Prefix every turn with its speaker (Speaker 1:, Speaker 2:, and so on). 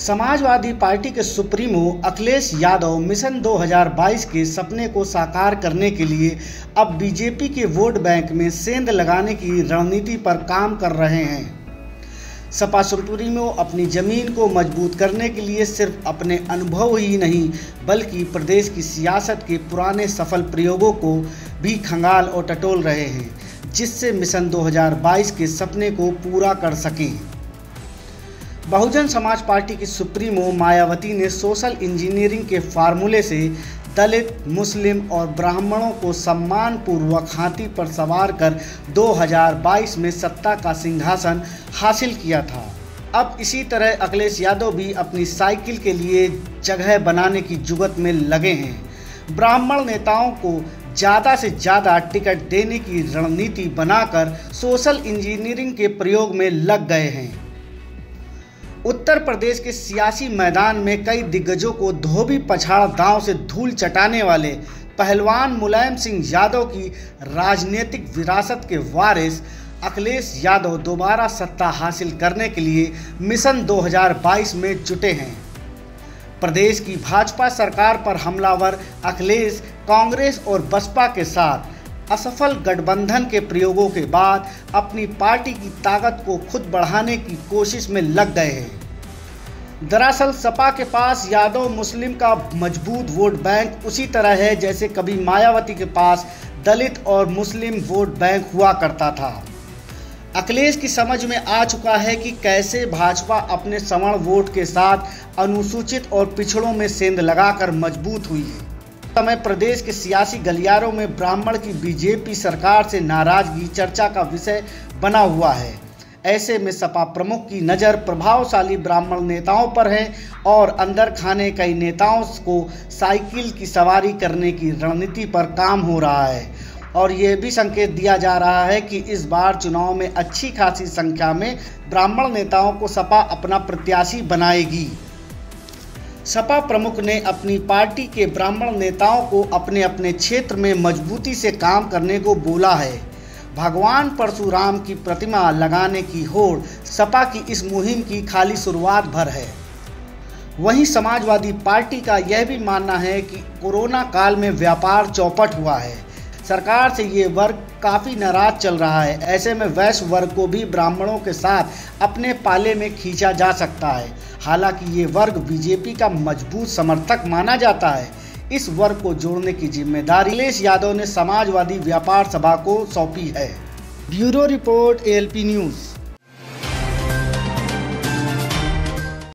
Speaker 1: Samajwadi party के supremo Akhilesh Yadav mission 2022 के सपने को साकार करने के लिए अब बीजेपी के वोट बैंक में सेंध लगाने की रणनीति पर काम कर रहे हैं। सपा सुप्रीमो अपनी जमीन को मजबूत करने के लिए सिर्फ अपने अनुभव ही नहीं बल्कि प्रदेश की सियासत के पुराने सफल प्रयोगों को भी खंगाल और टटोल रहे हैं, जिससे मिशन 2022 के सपने को पूरा कर सकें। बहुजन समाज पार्टी की सुप्रीमो मायावती ने सोशल इंजीनियरिंग के फार्मूले से दलित, मुस्लिम और ब्राह्मणों को सम्मानपूर्वक हाथी पर सवार कर 2022 में सत्ता का सिंहासन हासिल किया था। अब इसी तरह अखिलेश यादव भी अपनी साइकिल के लिए जगह बनाने की जुगत में लगे हैं। ब्राह्मण नेताओं को ज़्यादा से ज़्यादा टिकट देने की रणनीति बनाकर सोशल इंजीनियरिंग के प्रयोग में लग गए हैं। उत्तर प्रदेश के सियासी मैदान में कई दिग्गजों को धोबी पछाड़ दांव से धूल चटाने वाले पहलवान मुलायम सिंह यादव की राजनीतिक विरासत के वारिस अखिलेश यादव दोबारा सत्ता हासिल करने के लिए मिशन 2022 में जुटे हैं। प्रदेश की भाजपा सरकार पर हमलावर अखिलेश कांग्रेस और बसपा के साथ असफल गठबंधन के प्रयोगों के बाद अपनी पार्टी की ताकत को खुद बढ़ाने की कोशिश में लग गए हैं। दरअसल सपा के पास यादव मुस्लिम का मजबूत वोट बैंक उसी तरह है जैसे कभी मायावती के पास दलित और मुस्लिम वोट बैंक हुआ करता था। अखिलेश की समझ में आ चुका है कि कैसे भाजपा अपने सवर्ण वोट के साथ अनुसूचित और पिछड़ों में सेंध लगाकर मजबूत हुई है। समय प्रदेश के सियासी गलियारों में ब्राह्मण की बीजेपी सरकार से नाराजगी चर्चा का विषय बना हुआ है। ऐसे में सपा प्रमुख की नज़र प्रभावशाली ब्राह्मण नेताओं पर है और अंदर खाने कई नेताओं को साइकिल की सवारी करने की रणनीति पर काम हो रहा है और ये भी संकेत दिया जा रहा है कि इस बार चुनाव में अच्छी खासी संख्या में ब्राह्मण नेताओं को सपा अपना प्रत्याशी बनाएगी। सपा प्रमुख ने अपनी पार्टी के ब्राह्मण नेताओं को अपने अपने क्षेत्र में मजबूती से काम करने को बोला है। भगवान परशुराम की प्रतिमा लगाने की होड़ सपा की इस मुहिम की खाली शुरुआत भर है। वहीं समाजवादी पार्टी का यह भी मानना है कि कोरोना काल में व्यापार चौपट हुआ है। सरकार से ये वर्ग काफ़ी नाराज चल रहा है। ऐसे में वैश्य वर्ग को भी ब्राह्मणों के साथ अपने पाले में खींचा जा सकता है। हालांकि ये वर्ग बीजेपी का मजबूत समर्थक माना जाता है। इस वर्ग को जोड़ने की जिम्मेदारी अखिलेश यादव ने समाजवादी व्यापार सभा को सौंपी है। Bureau report ALP news.